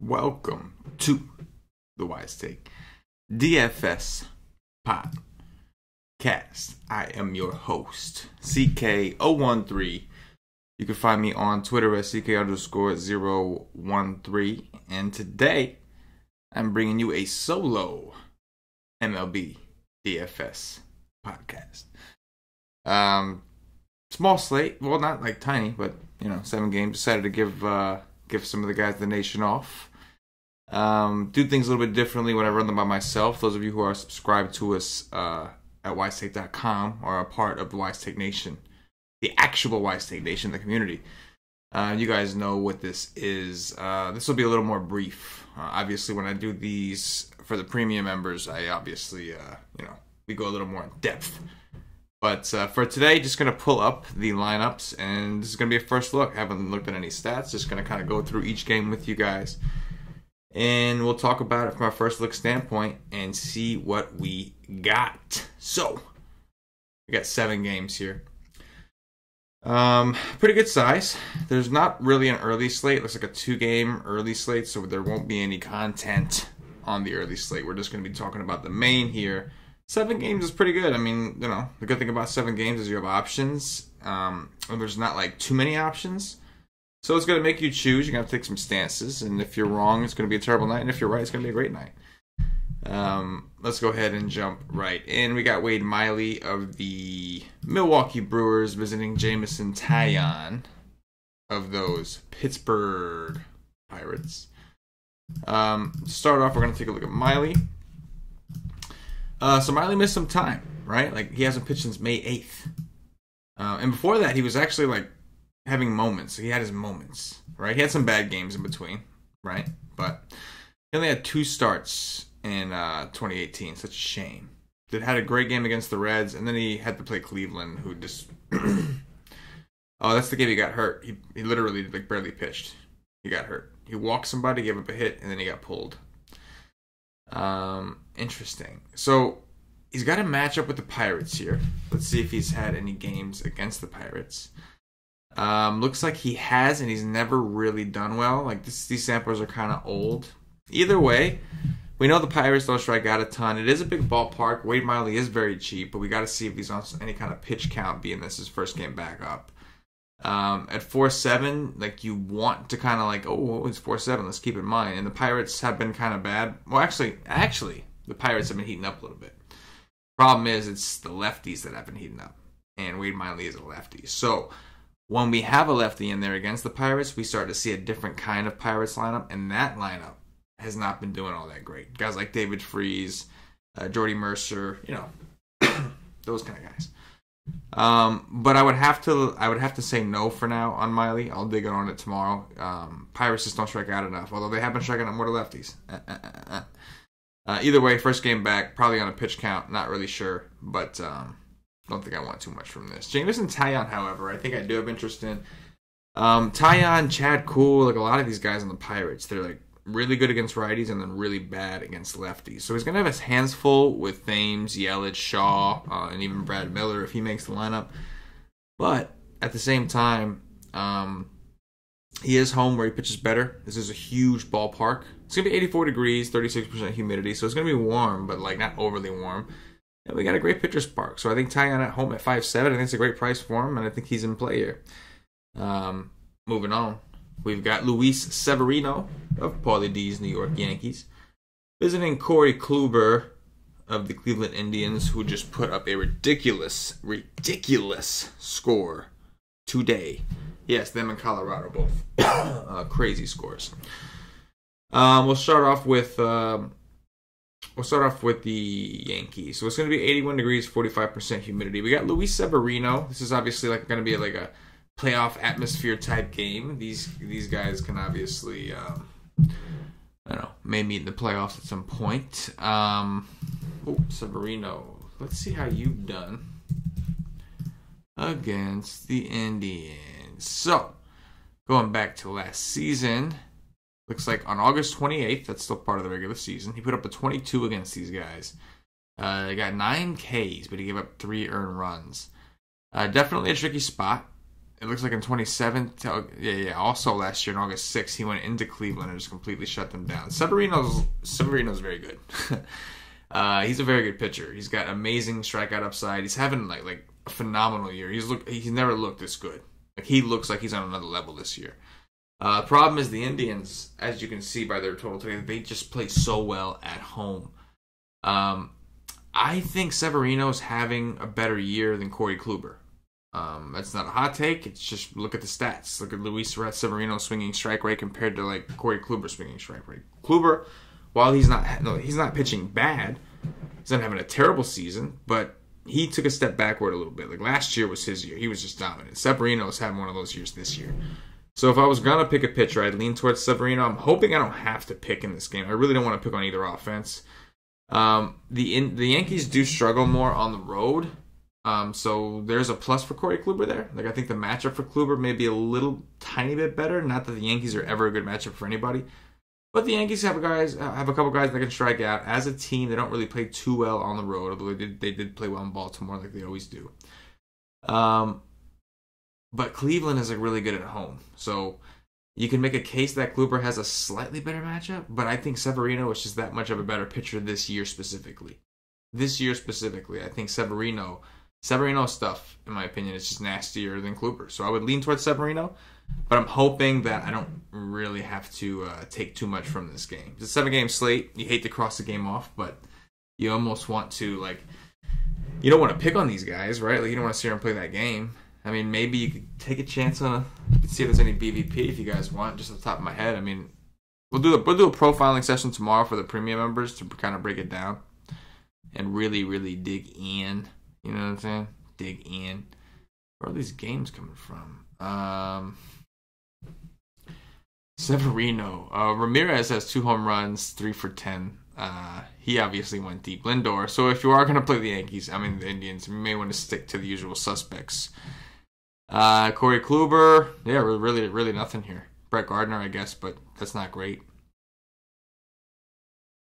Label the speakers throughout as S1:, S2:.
S1: Welcome to the Wise Take DFS podcast. I am your host, CK013. You can find me on Twitter at CK_013. And today, I'm bringing you a solo MLB DFS podcast. Small slate. Well, not like tiny, but 7 games. Decided to give some of the guys the nation off. Do things a little bit differently when I run them by myself. Those of you who are subscribed to us at wisetake.com are a part of the Wise Take Nation, the actual Wise Take Nation, the community. You guys know what this is. This will be a little more brief. Obviously, when I do these for the premium members, I obviously, we go a little more in depth. But for today, just going to pull up the lineups, and this is going to be a first look. I haven't looked at any stats. Just going to kind of go through each game with you guys. And we'll talk about it from our first look standpoint and see what we got. So, we got 7 games here. Pretty good size. There's not really an early slate. It looks like a 2-game early slate, so there won't be any content on the early slate. We're just going to be talking about the main here. 7 games is pretty good. I mean, the good thing about 7 games is you have options. And there's not like too many options. So it's going to make you choose. You're going to have to take some stances. And if you're wrong, it's going to be a terrible night. And if you're right, it's going to be a great night. Let's go ahead and jump right in. We got Wade Miley of the Milwaukee Brewers visiting Jameson Taillon of those Pittsburgh Pirates. To start off, we're going to take a look at Miley. So Miley missed some time, right? Like, he hasn't pitched since May 8th. And before that, he was actually, having moments. He had his moments, right? He had some bad games in between, right? But he only had 2 starts in 2018. Such a shame. He had a great game against the Reds, and then he had to play Cleveland, who just... Oh, that's the game he got hurt. He literally, barely pitched. He got hurt. He walked somebody, gave up a hit, and then he got pulled. Interesting. So, he's got a matchup with the Pirates here. Let's see if he's had any games against the Pirates. Looks like he has, and he's never really done well. These samplers are kind of old. Either way, we know the Pirates don't strike out a ton. It is a big ballpark. Wade Miley is very cheap, but we got to see if he's on any kind of pitch count, being this his first game back up. At 4.7, you want to kind of it's 4.7, let's keep it in mind. And the Pirates have been kind of bad. Well, actually, the Pirates have been heating up a little bit. Problem is, it's the lefties that have been heating up. And Wade Miley is a lefty. So, when we have a lefty in there against the Pirates, we start to see a different kind of Pirates lineup, and that lineup has not been doing all that great. Guys like David Freese, Jordy Mercer, those kind of guys. But I would have to say no for now on Miley. I'll dig on it tomorrow. Pirates just don't strike out enough, although they have been striking out more to lefties. Either way, first game back, probably on a pitch count, not really sure, but don't think I want too much from this. Jameson Taillon, however, I think I do have interest in. Taillon, Chad Kuhl, a lot of these guys on the Pirates, they're really good against righties and then really bad against lefties. So he's going to have his hands full with Thames, Yelich, Shaw, and even Brad Miller if he makes the lineup. But at the same time, he is home where he pitches better. This is a huge ballpark. It's going to be 84 degrees, 36% humidity, so it's going to be warm, but not overly warm. And we got a great pitcher's park. So I think Taillon at home at 5.7, I think it's a great price for him, and I think he's in play here. Moving on, we've got Luis Severino of Paulie D's New York Yankees visiting Corey Kluber of the Cleveland Indians, who just put up a ridiculous score today. Yes, them and Colorado both crazy scores. We'll start off with the Yankees. So it's going to be 81 degrees, 45% humidity. We got Luis Severino. This is obviously going to be a playoff atmosphere type game. These guys can obviously, may meet in the playoffs at some point. Severino. Let's see how you've done against the Indians. So, going back to last season, looks like on August 28th, that's still part of the regular season, he put up a 22 against these guys. He got 9 Ks, but he gave up 3 earned runs. Definitely a tricky spot. It looks like in 2017, yeah. Also last year, on August 6th, he went into Cleveland and just completely shut them down. Severino's very good. He's a very good pitcher. He's got amazing strikeout upside. He's having like a phenomenal year. He's never looked this good. Like, he looks like he's on another level this year. Problem is the Indians, as you can see by their total today, they just play so well at home. I think Severino's having a better year than Corey Kluber. That's not a hot take. It's just look at the stats. Look at Luis Severino's swinging strike rate compared to like Corey Kluber's swinging strike rate. Kluber, while he's not pitching bad, he's not having a terrible season, but he took a step backward a little bit. Like, last year was his year. He was just dominant. Severino's having one of those years this year. So if I was gonna pick a pitcher, I'd lean towards Severino. I'm hoping I don't have to pick in this game. I really don't want to pick on either offense. The Yankees do struggle more on the road. So there's a plus for Corey Kluber there. Like, I think the matchup for Kluber may be a little tiny bit better. Not that the Yankees are ever a good matchup for anybody, but the Yankees have a couple guys that can strike out. As a team, they don't really play too well on the road, although they did play well in Baltimore like they always do. But Cleveland is like really good at home, so you can make a case that Kluber has a slightly better matchup. But I think Severino is just that much of a better pitcher this year specifically. I think Severino stuff, in my opinion, is just nastier than Kluber. So I would lean towards Severino, but I'm hoping that I don't really have to take too much from this game. It's a 7-game slate. You hate to cross the game off, but you almost want to, like, you don't want to pick on these guys, right? Like, you don't want to see them play that game. I mean, maybe you could take a chance on see if there's any BVP if you guys want, just off the top of my head. I mean, we'll do a profiling session tomorrow for the premium members to kind of break it down and really, really dig in. You know what I'm saying? Dig in. Where are these games coming from? Severino. Ramirez has 2 home runs, 3 for 10. He obviously went deep. Lindor. So if you are going to play the the Indians, you may want to stick to the usual suspects. Corey Kluber. Yeah, really, really nothing here. Brett Gardner, I guess, but that's not great.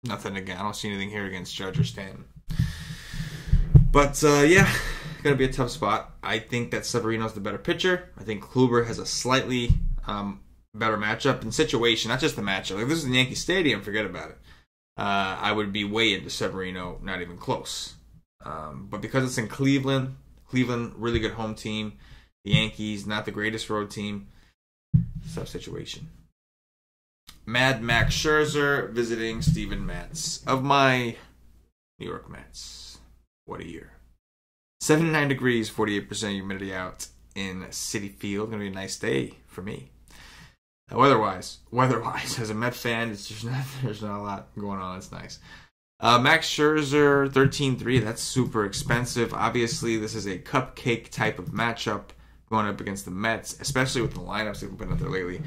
S1: Nothing again. I don't see anything here against Judge or Stanton. But, yeah, going to be a tough spot. I think that Severino's the better pitcher. I think Kluber has a slightly better matchup and situation, not just the matchup. Like, this is in Yankee Stadium, forget about it. I would be way into Severino, not even close. But because it's in Cleveland, really good home team. The Yankees, not the greatest road team. Tough situation. Mad Max Scherzer visiting Steven Matz of my New York Mets. What a year. 79 degrees, 48% humidity out in Citi Field. Going to be a nice day for me. Weather-wise, as a Met fan, there's not a lot going on. It's nice. Max Scherzer, 13-3. That's super expensive. Obviously, this is a cupcake type of matchup going up against the Mets, especially with the lineups they've been out there lately.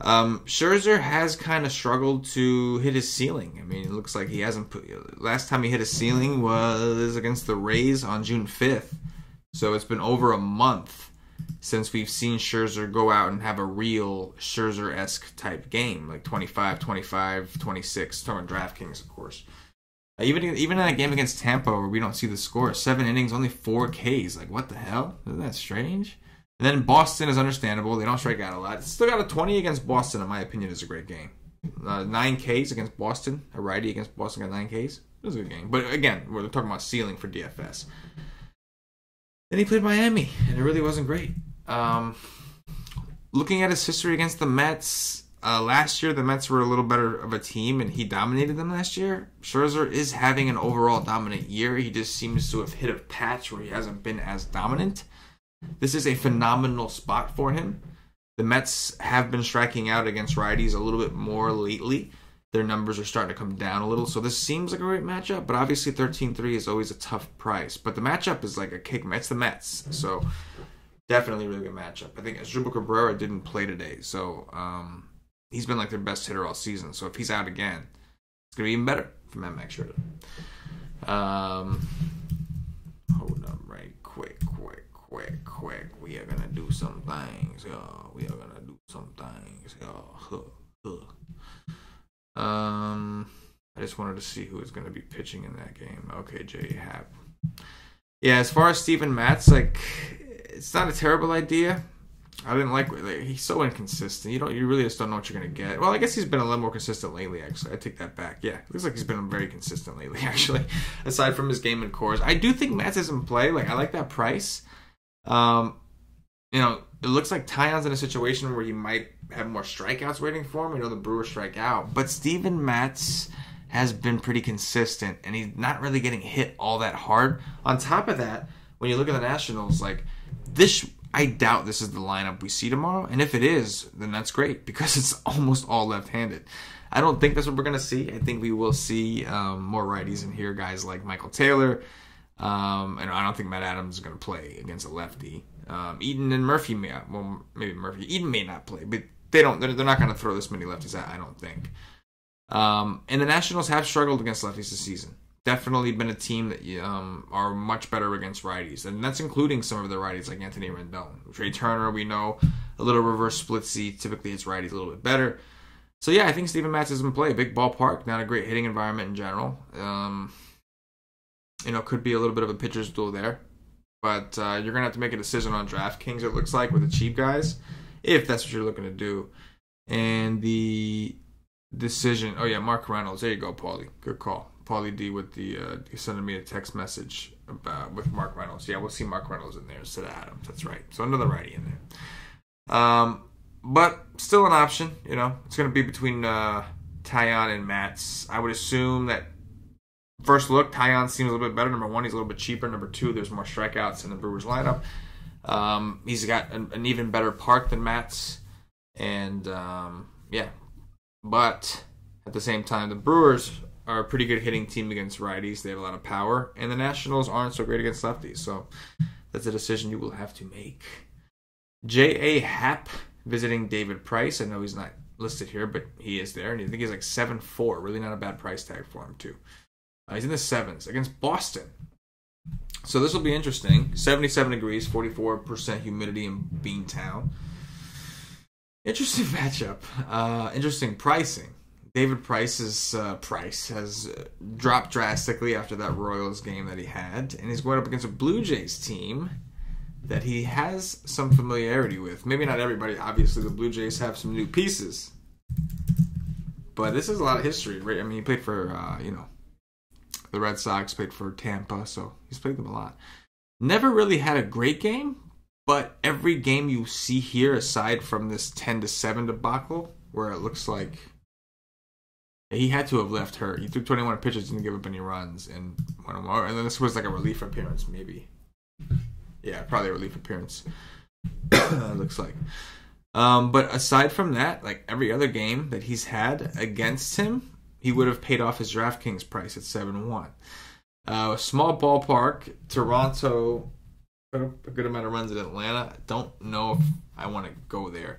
S1: Scherzer has kind of struggled to hit his ceiling. I mean, it looks like he hasn't last time he hit his ceiling was against the Rays on June 5th. So it's been over a month since we've seen Scherzer go out and have a real Scherzer-esque type game, like 25, 25, 26, throwing DraftKings, of course. Even in that game against Tampa where we don't see the score, 7 innings, only 4 Ks. Like, what the hell? Isn't that strange? And then Boston is understandable. They don't strike out a lot. It's still got a 20 against Boston, in my opinion, is a great game. 9 Ks against Boston. A righty against Boston got 9 Ks. It was a good game. But again, we're talking about ceiling for DFS. Then he played Miami, and it really wasn't great. Looking at his history against the Mets, last year the Mets were a little better of a team, and he dominated them last year. Scherzer is having an overall dominant year. He just seems to have hit a patch where he hasn't been as dominant. This is a phenomenal spot for him. The Mets have been striking out against righties a little bit more lately. Their numbers are starting to come down a little, so this seems like a great matchup, but obviously 13-3 is always a tough price. But the matchup is like a kick. It's the Mets, so definitely a really good matchup. I think Asdrubal Cabrera didn't play today, so he's been like their best hitter all season. So if he's out again, it's going to be even better for Mad Max Scherzer. Hold up right quick. We are going to do some things, y'all. I just wanted to see who is going to be pitching in that game. Okay, J. Happ. Yeah, as far as Steven Matz, like, it's not a terrible idea. I didn't like he's so inconsistent. You really just don't know what you're gonna get. Well, I guess he's been a little more consistent lately. Actually, I take that back. Yeah, it looks like he's been very consistent lately. Actually, aside from his game and cores, I do think Matz is in play. Like I like that price. It looks like Taillon's in a situation where he might have more strikeouts waiting for him. The Brewers strike out, but Steven Matz has been pretty consistent, and he's not really getting hit all that hard. On top of that, when you look at the Nationals, like this. I doubt this is the lineup we see tomorrow, and if it is, then that's great because it's almost all left-handed. I don't think that's what we're going to see. I think we will see more righties in here, guys like Michael Taylor, and I don't think Matt Adams is going to play against a lefty. Eaton and Murphy maybe Murphy. Eaton may not play, but they're not going to throw this many lefties out, I don't think. And the Nationals have struggled against lefties this season. Definitely been a team that are much better against righties. And that's including some of the righties like Anthony Rendon. Trey Turner, we know, a little reverse splitsy. Typically it's righties a little bit better. So yeah, I think Steven Matz is in play. Big ballpark, not a great hitting environment in general. Could be a little bit of a pitcher's duel there. But you're going to have to make a decision on DraftKings, it looks like, with the cheap guys, if that's what you're looking to do. And the decision, Mark Reynolds. There you go, Paulie. Good call. Paulie D with the sending me a text message with Mark Reynolds. Yeah, we'll see Mark Reynolds in there instead of Adams. That's right. So another righty in there. But still an option. It's going to be between Taillon and Matz. I would assume that first look, Taillon seems a little bit better. Number one, he's a little bit cheaper. Number two, there's more strikeouts in the Brewers lineup. He's got an even better park than Matz. And but at the same time, the Brewers are a pretty good hitting team against righties. They have a lot of power. And the Nationals aren't so great against lefties. So that's a decision you will have to make. J.A. Happ visiting David Price. I know he's not listed here, but he is there. And I think he's like 7.4. Really not a bad price tag for him, too. He's in the 7s against Boston. So this will be interesting. 77 degrees, 44% humidity in Beantown. Interesting matchup. Interesting pricing. David Price's price has dropped drastically after that Royals game that he had, and he's going up against a Blue Jays team that he has some familiarity with. Maybe not everybody. Obviously, the Blue Jays have some new pieces, but this is a lot of history, right? I mean, he played for the Red Sox, played for Tampa, so he's played them a lot. Never really had a great game, but every game you see here, aside from this 10-7 debacle, where it looks like he had to have left hurt. He threw 21 pitches, didn't give up any runs, and went more. And then this was like a relief appearance, maybe. Yeah, probably a relief appearance. Looks like. But aside from that, like every other game that he's had against him, he would have paid off his DraftKings price at 7-1. Small ballpark, Toronto, a good amount of runs in Atlanta. Don't know if I want to go there.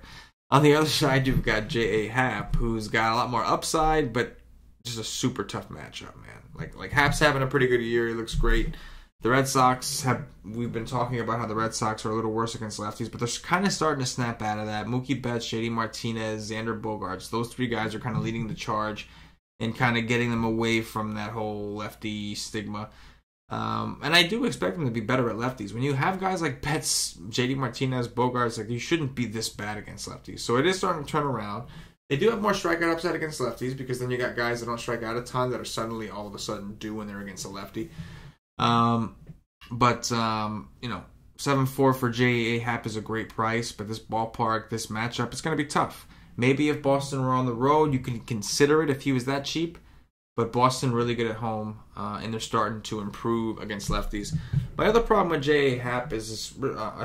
S1: On the other side, you've got J.A. Happ, who's got a lot more upside, but just a super tough matchup, man. Like Happ's having a pretty good year. He looks great. The Red Sox we've been talking about how the Red Sox are a little worse against lefties, but they're kind of starting to snap out of that. Mookie Betts, JD Martinez, Xander Bogaerts, those three guys are kind of leading the charge and kind of getting them away from that whole lefty stigma. And I do expect them to be better at lefties. When you have guys like Betts, JD Martinez, Bogaerts, like you shouldn't be this bad against lefties. So it is starting to turn around. They do have more strikeout upside against lefties because then you got guys that don't strike out a ton that are suddenly all of a sudden do when they're against a lefty. 7.4 for J.A. Happ is a great price, but this ballpark, this matchup, it's going to be tough. Maybe if Boston were on the road, you can consider it if he was that cheap. But Boston really good at home, and they're starting to improve against lefties. My other problem with J.A. Happ is his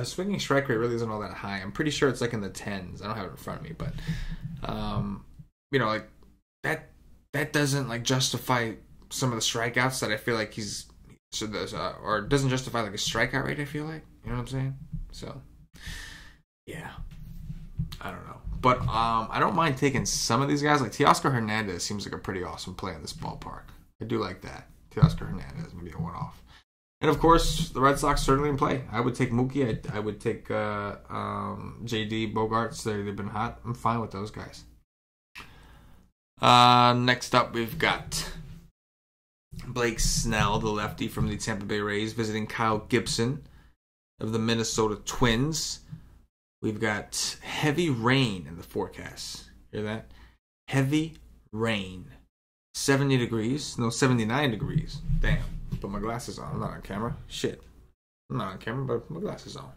S1: swinging strike rate really isn't all that high. I'm pretty sure it's like in the 10s. I don't have it in front of me, but like that doesn't like justify some of the strikeouts that I feel like or doesn't justify like a strikeout rate. I feel like, you know what I'm saying? So yeah, I don't know. But I don't mind taking some of these guys. Like Teoscar Hernandez seems like a pretty awesome play in this ballpark. I do like that. Teoscar Hernandez, maybe a one-off. And, of course, the Red Sox certainly in play. I would take Mookie. I would take J.D. Bogaerts. They've been hot. I'm fine with those guys. Next up, we've got Blake Snell, the lefty from the Tampa Bay Rays, visiting Kyle Gibson of the Minnesota Twins. We've got heavy rain in the forecast. Hear that? Heavy rain. 70 degrees. No, 79 degrees. Damn. Put my glasses on. I'm not on camera. Shit. I'm not on camera, but I put my glasses on.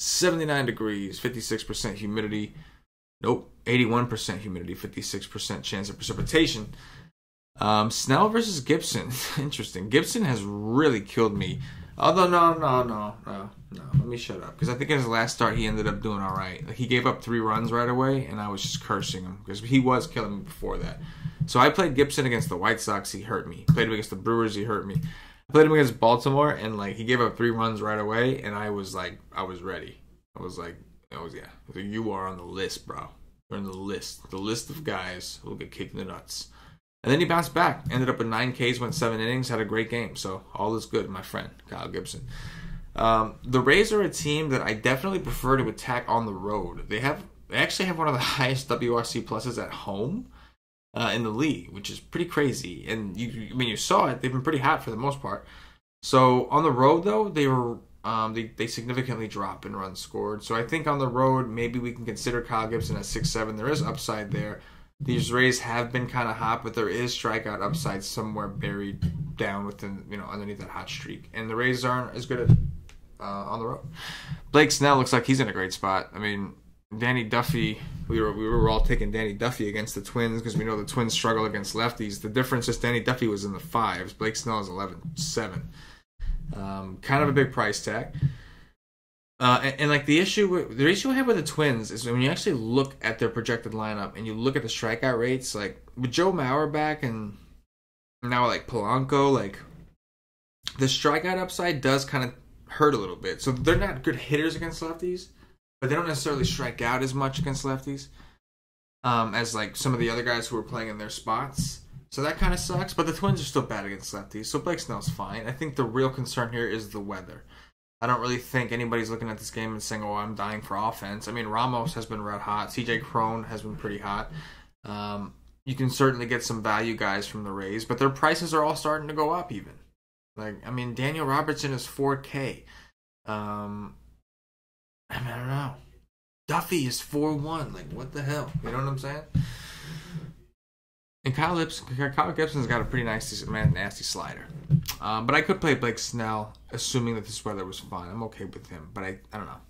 S1: 79 degrees. 56% humidity. Nope. 81% humidity. 56% chance of precipitation. Snell versus Gibson. Interesting. Gibson has really killed me. Although, no. Let me shut up. Because I think in his last start, he ended up doing all right. Like, he gave up 3 runs right away, and I was just cursing him. Because he was killing me before that. So I played Gibson against the White Sox. He hurt me. Played him against the Brewers. He hurt me. I played him against Baltimore, and, like, he gave up 3 runs right away, and I was, like, I was ready. I was like, you are on the list, bro. You're on the list. The list of guys who will get kicked in the nuts. And then he bounced back. Ended up with 9 Ks, went 7 innings, had a great game. So all is good, my friend, Kyle Gibson. The Rays are a team that I definitely prefer to attack on the road. They actually have one of the highest WRC pluses at home in the league, which is pretty crazy. And you saw it. They've been pretty hot for the most part. So on the road, though, they significantly drop in runs scored. So I think on the road, maybe we can consider Kyle Gibson at 6-7. There is upside there. These Rays have been kind of hot, but there is strikeout upside somewhere buried down within, underneath that hot streak. And the Rays aren't as good at on the road. Blake Snell looks like he's in a great spot. I mean, Danny Duffy, we were all taking Danny Duffy against the Twins because we know the Twins struggle against lefties. The difference is Danny Duffy was in the 5s. Blake Snell is 11-7. Kind of a big price tag. And like the issue I have with the Twins is when you actually look at their projected lineup and you look at the strikeout rates, like with Joe Mauer back and now like Polanco, like the strikeout upside does kind of hurt a little bit. So they're not good hitters against lefties, but they don't necessarily strike out as much against lefties as like some of the other guys who are playing in their spots. So that kind of sucks, but the Twins are still bad against lefties, so Blake Snell's fine. I think the real concern here is the weather. I don't really think anybody's looking at this game and saying, I'm dying for offense. I mean, Ramos has been red hot. CJ Cron has been pretty hot. You can certainly get some value guys from the Rays, but their prices are all starting to go up even. Like, I mean, Daniel Robertson is 4K. I don't know. Duffy is 4-1. Like, what the hell? You know what I'm saying? And Kyle Gibson's got a pretty nasty slider. But I could play Blake Snell, assuming that this weather was fine. I'm okay with him, but I don't know.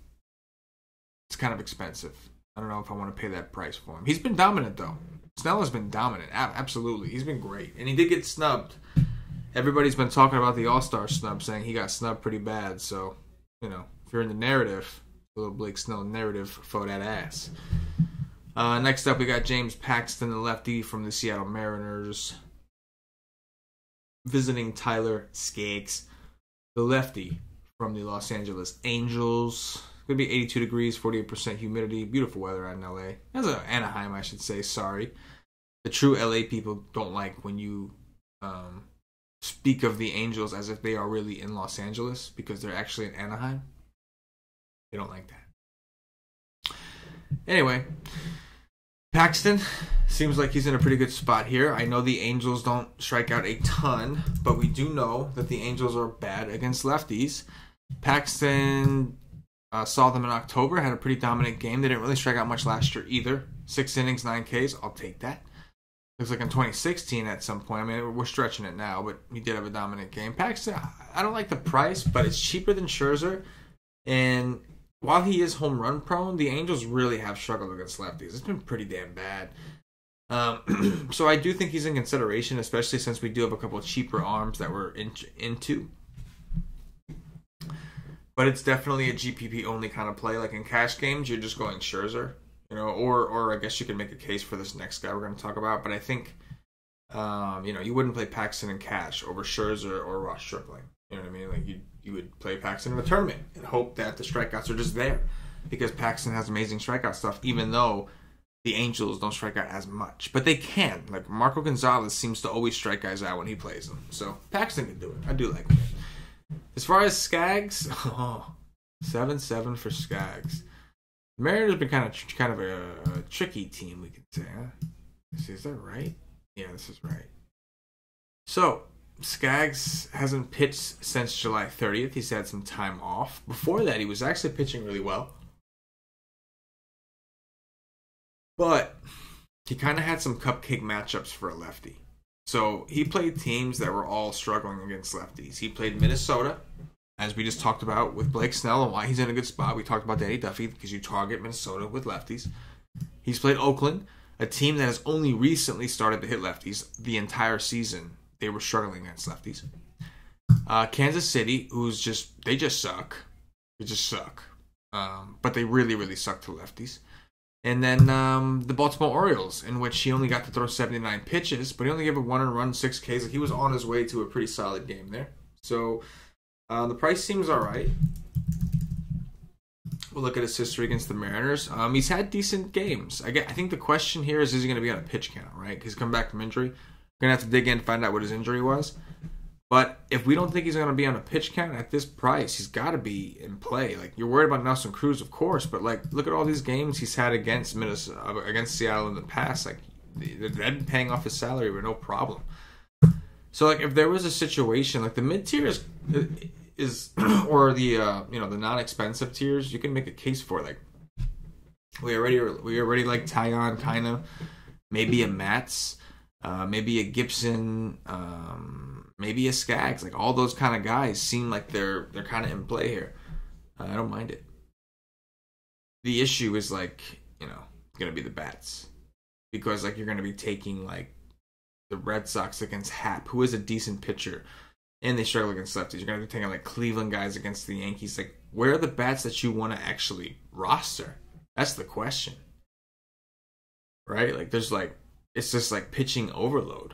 S1: It's kind of expensive. I don't know if I want to pay that price for him. He's been dominant, though. Snell has been dominant. Absolutely. He's been great. And he did get snubbed. Everybody's been talking about the All-Star snub, saying he got snubbed pretty bad. So, if you're in the narrative, a little Blake Snell narrative for that ass. Next up, we got James Paxton, the lefty from the Seattle Mariners, visiting Tyler Skaggs, the lefty from the Los Angeles Angels. It's going to be 82 degrees, 48% humidity, beautiful weather out in LA. That's Anaheim, I should say, sorry. The true LA people don't like when you speak of the Angels as if they are really in Los Angeles because they're actually in Anaheim. They don't like that. Anyway, Paxton seems like he's in a pretty good spot here. I know the Angels don't strike out a ton, but we do know that the Angels are bad against lefties. Paxton saw them in October, had a pretty dominant game. They didn't really strike out much last year either. 6 innings, 9 Ks. I'll take that. Looks like in 2016 at some point. I mean, we're stretching it now, but he did have a dominant game. Paxton, I don't like the price, but it's cheaper than Scherzer. And while he is home run prone, the Angels really have struggled against lefties. It's been pretty damn bad. So I do think he's in consideration, especially since we do have a couple of cheaper arms that we're into. But it's definitely a GPP only kind of play. Like in cash games, you're just going Scherzer, or I guess you could make a case for this next guy we're going to talk about. But I think, you wouldn't play Paxton in cash over Scherzer or Ross Stripling. You know what I mean? Like you would play Paxton in a tournament and hope that the strikeouts are just there because Paxton has amazing strikeout stuff, even though the Angels don't strike out as much. But they can. Like Marco Gonzalez seems to always strike guys out when he plays them. So Paxton can do it. I do like him. As far as Skaggs, 7-7 for Skaggs. The Mariners have been kind of a tricky team, we could say. Huh? Is that right? Yeah, this is right. So Skaggs hasn't pitched since July 30th. He's had some time off. Before that, he was actually pitching really well. But he kind of had some cupcake matchups for a lefty. So he played teams that were all struggling against lefties. He played Minnesota, as we just talked about with Blake Snell and why he's in a good spot. We talked about Danny Duffy because you target Minnesota with lefties. He's played Oakland, a team that has only recently started to hit lefties. The entire season, they were struggling against lefties. Kansas City, they just suck. They just suck. But they really, really suck to lefties. And then the Baltimore Orioles, in which he only got to throw 79 pitches, but he only gave a 1 run, 6 Ks. Like, he was on his way to a pretty solid game there. So the price seems all right. We'll look at his history against the Mariners. He's had decent games. I think the question here is he going to be on a pitch count, right? Because he's come back from injury. We're going to have to dig in and find out what his injury was. But if we don't think he's going to be on a pitch count at this price, he's got to be in play. Like, you're worried about Nelson Cruz, of course, but like, look at all these games he's had against Minnesota, against Seattle in the past. Like, they've been paying off his salary with no problem. So, like, if there was a situation like the mid tier is or the the non-expensive tiers, you can make a case for it. Like, we already like Tyon, kind of, maybe a Matz, maybe a Gibson. Maybe a Skaggs. Like, all those kind of guys seem like they're kind of in play here. I don't mind it. The issue is, like, it's going to be the bats. Because, like, you're going to be taking, like, the Red Sox against Happ, who is a decent pitcher, and they struggle against lefties. You're going to be taking, like, Cleveland guys against the Yankees. Like, where are the bats that you want to actually roster? That's the question. Right? Like, it's just, like, pitching overload.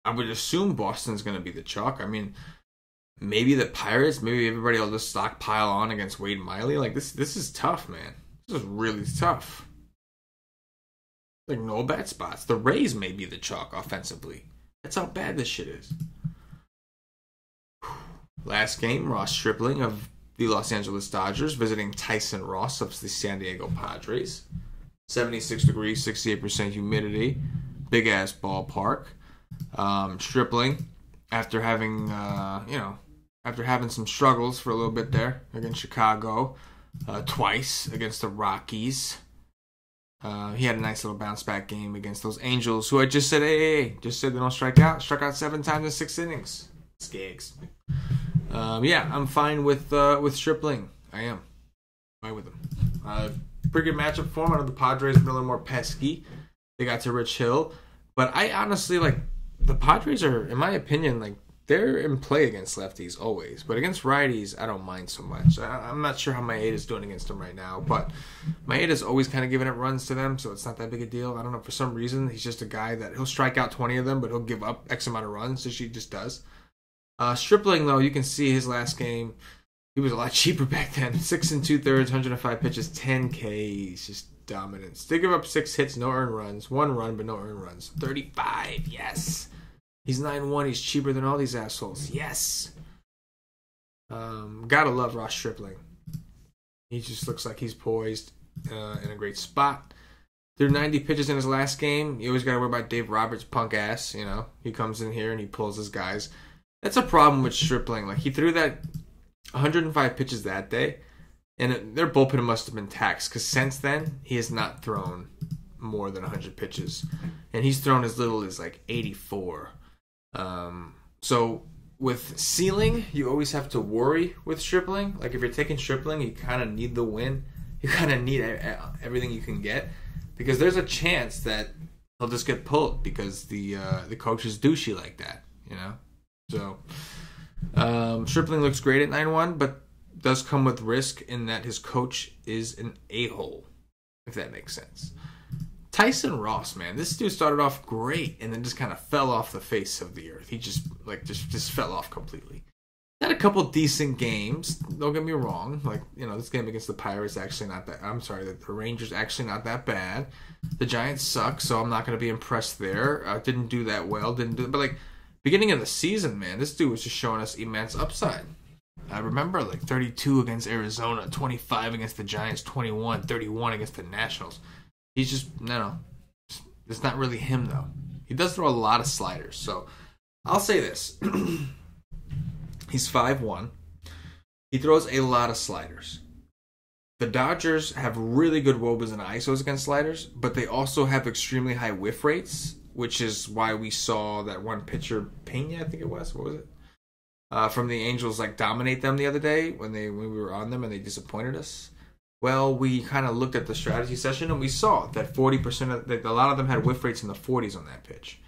S1: I would assume Boston's going to be the chalk. I mean, maybe the Pirates, maybe everybody will just stockpile on against Wade and Miley. Like, this is tough, man. This is really tough. Like, no bad spots. The Rays may be the chalk offensively. That's how bad this shit is. Last game, Ross Stripling of the Los Angeles Dodgers visiting Tyson Ross of the San Diego Padres. 76 degrees, 68% humidity. Big-ass ballpark. Stripling, after having some struggles for a little bit there against Chicago, twice against the Rockies. He had a nice little bounce back game against those Angels, who I just said, just said they don't strike out. Struck out 7 times in 6 innings. Skaggs. I'm fine with Stripling. I am. Fine with him. Pretty good matchup for him. I know the Padres are a little more pesky. They got to Rich Hill. But I honestly, like, the Padres are, in my opinion, like, they're in play against lefties always. But against righties, I don't mind so much. I'm not sure how Maeda's doing against them right now. But Maeda's always kind of giving up runs to them, so it's not that big a deal. I don't know. For some reason, he's just a guy that he'll strike out 20 of them, but he'll give up X amount of runs, as he just does. Stripling, though, you can see his last game. He was a lot cheaper back then. 6 2/3, 105 pitches, 10 Ks. Just dominance. They give up 6 hits, no earned runs. 1 run, but no earned runs. 35, yes. He's 9-1. He's cheaper than all these assholes. Yes. Gotta love Ross Stripling. He just looks like he's poised in a great spot. Threw 90 pitches in his last game. You always gotta worry about Dave Roberts' punk ass. He comes in here and he pulls his guys. That's a problem with Stripling. Like, he threw that 105 pitches that day, and their bullpen must have been taxed, because since then, he has not thrown more than 100 pitches. And he's thrown as little as, like, 84. So, with ceiling, you always have to worry with Stripling. Like, if you're taking Stripling, you kind of need the win. You kind of need everything you can get. Because there's a chance that he'll just get pulled because the coach is douchey like that, So, Stripling looks great at 9-1, but does come with risk in that his coach is an a-hole, if that makes sense. Tyson Ross, man, this dude started off great and then just kind of fell off the face of the earth. He just fell off completely. Had a couple decent games, don't get me wrong. Like, this game against the Pirates actually not that. I'm sorry, the Rangers actually not that bad. The Giants suck, so I'm not going to be impressed there. Didn't do that well, but like, beginning of the season, man, this dude was just showing us immense upside. I remember, like, 32 against Arizona, 25 against the Giants, 21, 31 against the Nationals. He's just, it's not really him, though. He does throw a lot of sliders, so I'll say this. He's 5'1". He throws a lot of sliders. the Dodgers have really good WOBAs and ISOs against sliders, but they also have extremely high whiff rates, which is why we saw that one pitcher, Pena, I think it was. What was it? From the Angels, like dominate them the other day when we were on them and they disappointed us. Well, we kind of looked at the strategy session and we saw that 40% that a lot of them had whiff rates in the 40s on that pitch.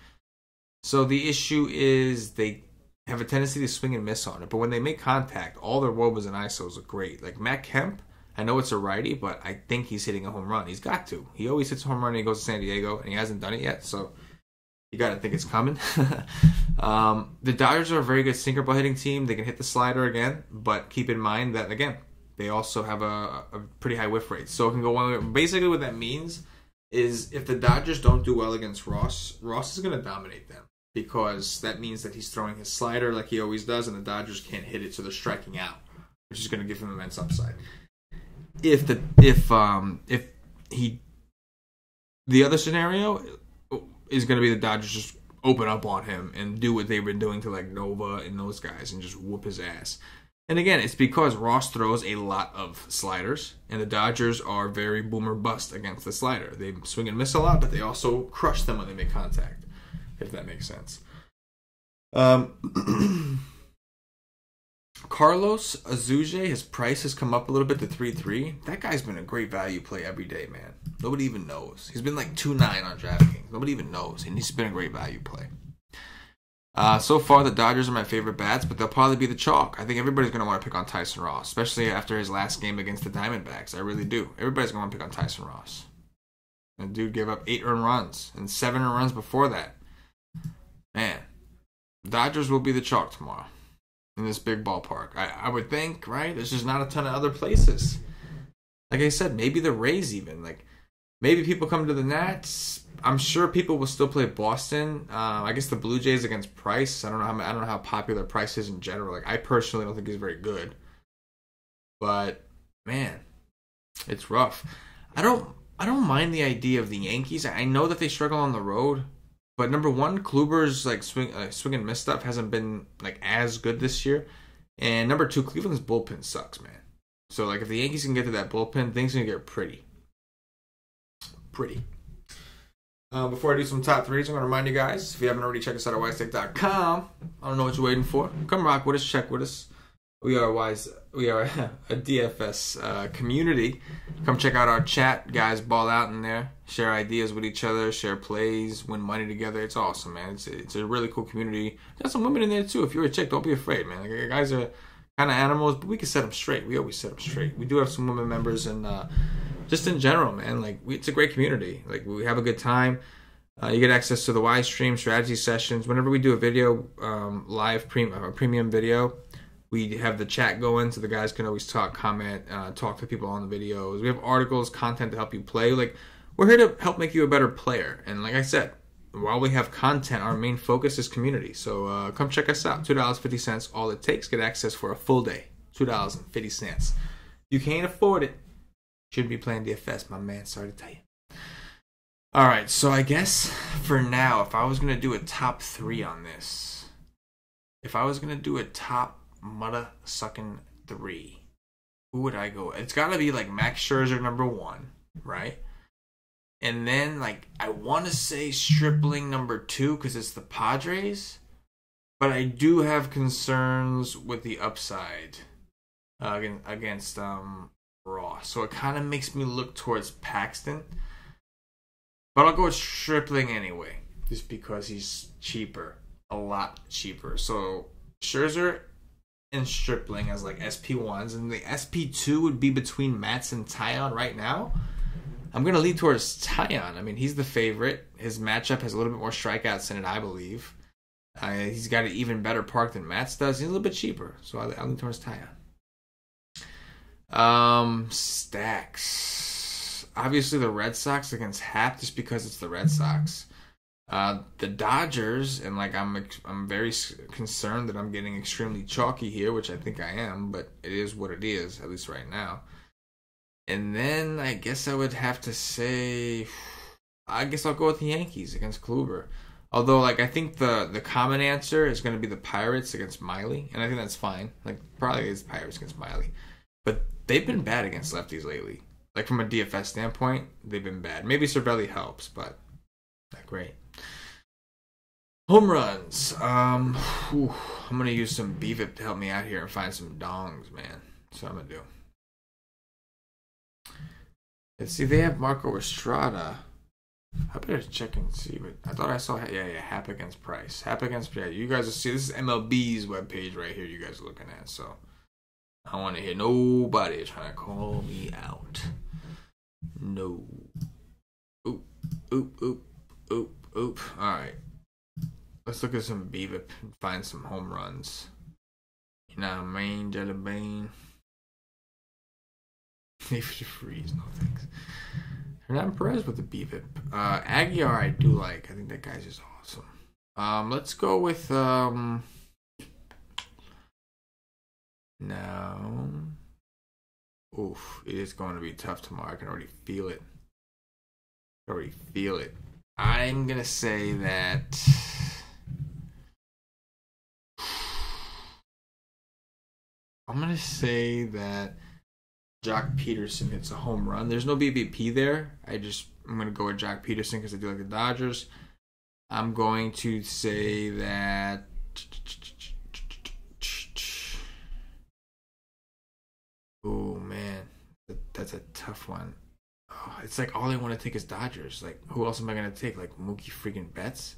S1: So the issue is they have a tendency to swing and miss on it, but when they make contact, all their WOBAs and ISOs are great. Like Matt Kemp, I know it's a righty, but I think he's hitting a home run. He's got to. He always hits a home run when he goes to San Diego, and he hasn't done it yet, so you got to think it's coming. The Dodgers are a very good sinker ball hitting team. They can hit the slider again, but keep in mind that, again, they also have a pretty high whiff rate. So it can go one way. Basically what that means is if the Dodgers don't do well against Ross is going to dominate them, because that means that he's throwing his slider like he always does, and the Dodgers can't hit it, so they're striking out, which is going to give him immense upside. The other scenario is going to be the Dodgers just open up on him and do what they've been doing to like Nova and those guys and just whoop his ass. And again, it's because Ross throws a lot of sliders, and the Dodgers are very boomer bust against the slider. They swing and miss a lot, but they also crush them when they make contact, if that makes sense. Carlos Azuje, his price has come up a little bit to 3.3. That guy's been a great value play every day, man. Nobody even knows. He's been like 2.9 on DraftKings. Nobody even knows, and he's been a great value play. So far, the Dodgers are my favorite bats, but they'll probably be the chalk. I think everybody's going to want to pick on Tyson Ross, especially after his last game against the Diamondbacks. I really do. Everybody's going to want to pick on Tyson Ross. The dude gave up 8 earned runs and 7 earned runs before that. Man, Dodgers will be the chalk tomorrow in this big ballpark. I would think, right? There's just not a ton of other places. Like I said, maybe the Rays even. Like, maybe people come to the Nats. I'm sure people will still play Boston. I guess the Blue Jays against Price. I don't know how popular Price is in general. Like, I personally don't think he's very good. But man, it's rough. I don't mind the idea of the Yankees. I know that they struggle on the road, but number one, Kluber's like swing and miss stuff hasn't been like as good this year. And number two, Cleveland's bullpen sucks, man. So like if the Yankees can get to that bullpen, things are gonna get pretty. Before I do some top threes, I'm going to remind you guys, if you haven't already, check us out at wisestake.com. I don't know what you're waiting for. Come rock with us, check with us. We are a DFS community. Come check out our chat. Guys ball out in there, share ideas with each other, share plays, win money together. It's awesome, man. It's a really cool community. There's some women in there too. If you're a chick, don't be afraid, man. Like, guys are kind of animals, but we can set them straight. We always set them straight. We do have some women members, and just in general, man, like it's a great community. Like we have a good time. You get access to the Y stream strategy sessions. Whenever we do a video, live premium video, we have the chat going, so the guys can always talk, comment, talk to people on the videos. We have articles, content to help you play. Like we're here to help make you a better player. And like I said, while we have content, our main focus is community. So come check us out. $2.50 all it takes. Get access for a full day. $2.50. You can't afford it. Shouldn't be playing DFS, my man. Sorry to tell you. All right, so I guess for now, if I was going to do a top 3 on this, if I was going to do a top mother-sucking 3, who would I go? It's got to be like Max Scherzer number 1, right? And then, like, I want to say Stripling number 2 because it's the Padres, but I do have concerns with the upside against Ross. So it kind of makes me look towards Paxton. But I'll go with Stripling anyway, just because he's cheaper, a lot cheaper. So Scherzer and Stripling as like SP1s, and the SP2 would be between Matz and Tyon right now. I'm going to lead towards Tyon. I mean, he's the favorite. His matchup has a little bit more strikeouts in it, I believe. He's got an even better park than Matz does. He's a little bit cheaper, so I'll lean towards Tyon. Stacks. Obviously, the Red Sox against Hap, just because it's the Red Sox. The Dodgers, and like I'm very concerned that I'm getting extremely chalky here, which I think I am, but it is what it is, at least right now. And then I guess I would have to say, I guess I'll go with the Yankees against Kluber. Although, like, I think the common answer is going to be the Pirates against Miley, and I think that's fine. Like, probably is Pirates against Miley. but they've been bad against lefties lately. Like from a DFS standpoint, they've been bad. Maybe Cervelli helps, but not great. Home runs. I'm gonna use some BVIP to help me out here and find some dongs, man. That's what I'm gonna do. Let's see, they have Marco Estrada. I better check and see what I thought I saw. Yeah, Hap against Price. Hap against Price. You guys will see, this is MLB's webpage right here you guys are looking at. So I don't want to hear nobody trying to call me out. No. Oop. Alright. Let's look at some BVIP and find some home runs. You know what I mean, Jelly Bean? Maybe freeze, no thanks. Hernan Perez with the BVIP. Aguiar I do like. I think that guy's just awesome. Let's go with no. Oof, it is going to be tough tomorrow. I can already feel it. I'm gonna say that Jock Peterson hits a home run. There's no BVP there. I'm going to go with Jock Peterson because I do like the Dodgers. I'm going to say that oh, man. That's a tough one. Oh, it's like all I want to take is Dodgers. Like, who else am I going to take? Like, Mookie freaking Betts?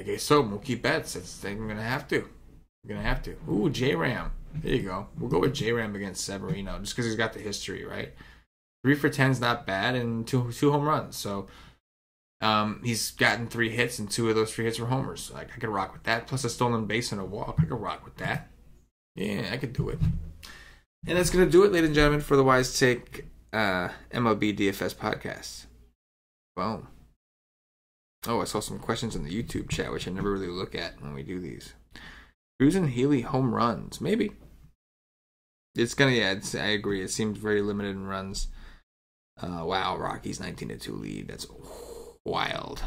S1: Okay, so Mookie Betts. I'm going to have to. Ooh, J-Ram. There you go. We'll go with J-Ram against Severino just because he's got the history, right? 3 for 10 is not bad, and two home runs. So he's gotten 3 hits, and 2 of those 3 hits were homers. Like, I could rock with that. Plus a stolen base and a walk. I could rock with that. Yeah, I could do it. And that's going to do it, ladies and gentlemen, for the Wise Take MLB DFS podcast. Boom. Oh, I saw some questions in the YouTube chat, which I never really look at when we do these. Cruz and Healy home runs. Maybe. It's going to, I agree. It seems very limited in runs. Wow, Rockies 19-2 lead. That's wild.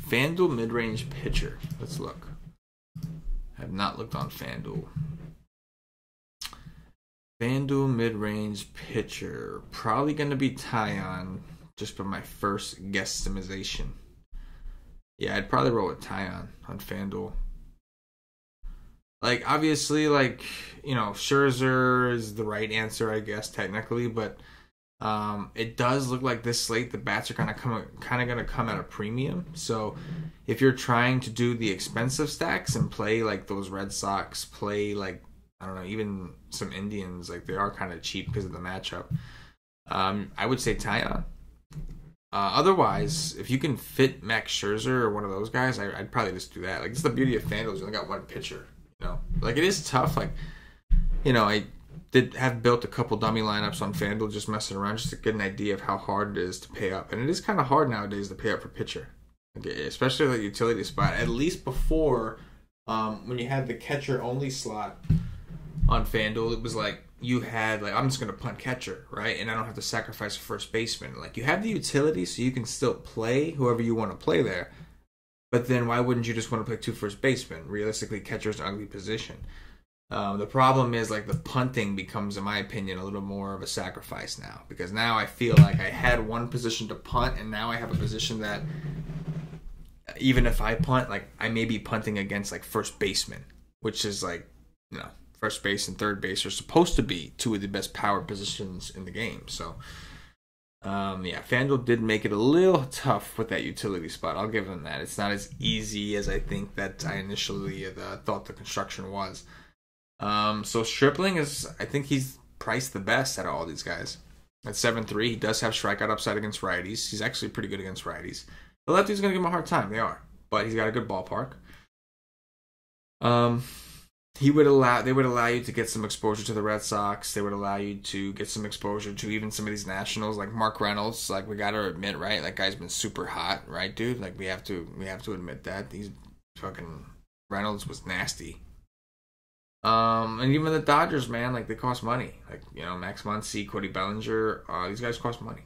S1: FanDuel mid-range pitcher. Let's look. I have not looked on FanDuel. FanDuel mid-range pitcher. Probably going to be Tyon, just by my first guesstimation. Yeah, I'd probably roll with Tyon on FanDuel. Like, obviously, like, you know, Scherzer is the right answer, I guess, technically, but it does look like this slate, the bats are kind of going to come at a premium. So if you're trying to do the expensive stacks and play, like, those Red Sox, play, like, I don't know, even some Indians, like, they are kind of cheap because of the matchup, I would say Tyon. Otherwise, if you can fit Max Scherzer or one of those guys, I'd probably just do that. Like, it's the beauty of FanDuel, you only got one pitcher. You know, like, it is tough. Like, you know, I did have built a couple dummy lineups on FanDuel just messing around just to get an idea of how hard it is to pay up. And it is kind of hard nowadays to pay up for pitcher, okay, especially the utility spot. At least before, when you had the catcher only slot on FanDuel, it was like you had, like, I'm just going to punt catcher, right? And I don't have to sacrifice a first baseman. Like, you have the utility so you can still play whoever you want to play there. But then why wouldn't you just want to play 2 first basemen? Realistically, catcher's an ugly position. The problem is, like, the punting becomes, in my opinion, a little more of a sacrifice now. Because now I feel like I had one position to punt, and now I have a position that even if I punt, like, I may be punting against, like, first baseman. Which is, like, you know, first base and third base are supposed to be 2 of the best power positions in the game. So, yeah, FanDuel did make it a little tough with that utility spot. I'll give them that. It's not as easy as I think that I initially thought the construction was. So Stripling is, I think he's priced the best out of all these guys. At 7.3, he does have strikeout upside against righties. He's actually pretty good against righties. The lefties are going to give him a hard time. They are. But he's got a good ballpark. They would allow you to get some exposure to the Red Sox. They would allow you to get some exposure to even some of these Nationals, like Mark Reynolds. Like, we got to admit, right? That guy's been super hot, right, dude? Like, we have to admit that. These fucking Reynolds was nasty. And even the Dodgers, man, like, they cost money. Like, you know, Max Muncy, Cody Bellinger, these guys cost money.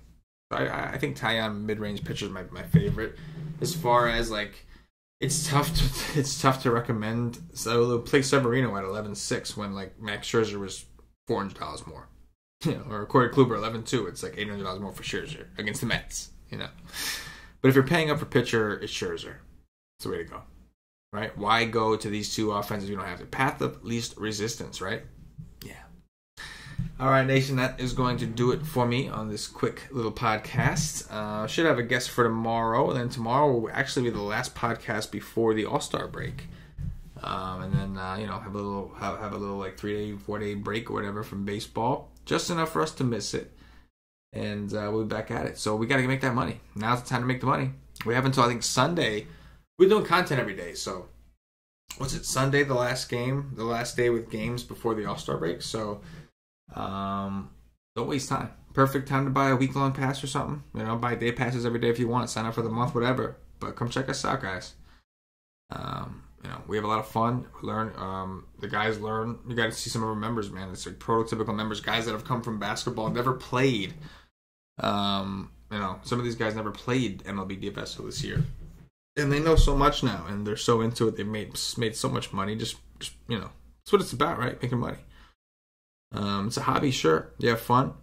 S1: So I think Tyon mid-range pitcher is my favorite. As far as, like, it's tough to recommend. So they'll play Severino at 11.6 when like Max Scherzer was $400 more. Or Corey Kluber 11.2. It's like $800 more for Scherzer against the Mets. But if you're paying up for pitcher, it's Scherzer. It's the way to go, right? Why go to these two offenses? You don't have to. Path of least resistance, right? Yeah. All right, Nation, that is going to do it for me on this quick little podcast. Should have a guest for tomorrow, and then tomorrow will actually be the last podcast before the All-Star break. And then have a little like 3-day, 4-day break or whatever from baseball, just enough for us to miss it, and we'll be back at it. So we got to make that money. Now's the time to make the money. We have until I think Sunday. We're doing content every day, so what's it? Sunday, the last day with games before the All-Star break. So don't waste time. Perfect time to buy a week-long pass or something. Buy day passes every day if you want. Sign up for the month, whatever. But come check us out, guys. We have a lot of fun. We learn. The guys learn. You got to see some of our members, man. It's like prototypical members, guys that have come from basketball, never played. Some of these guys never played MLB DFS till this year, and they know so much now, and they're so into it. They've made so much money. Just that's what it's about, right? Making money. It's a hobby, sure. You have fun,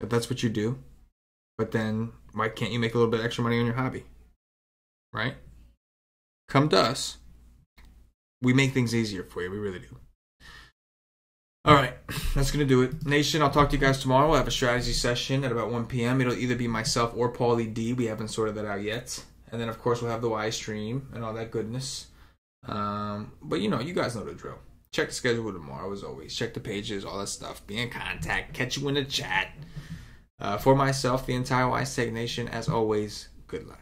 S1: if that's what you do. But then, why can't you make a little bit extra money on your hobby, right? Come to us. We make things easier for you. We really do. All right. That's going to do it. Nation, I'll talk to you guys tomorrow. We'll have a strategy session at about 1 p.m. It'll either be myself or Paulie D. We haven't sorted that out yet. And then, of course, we'll have the Y stream and all that goodness. But, you guys know the drill. Check the schedule tomorrow, as always. Check the pages, all that stuff. Be in contact. Catch you in the chat. For myself, the entire Y Nation, as always, good luck.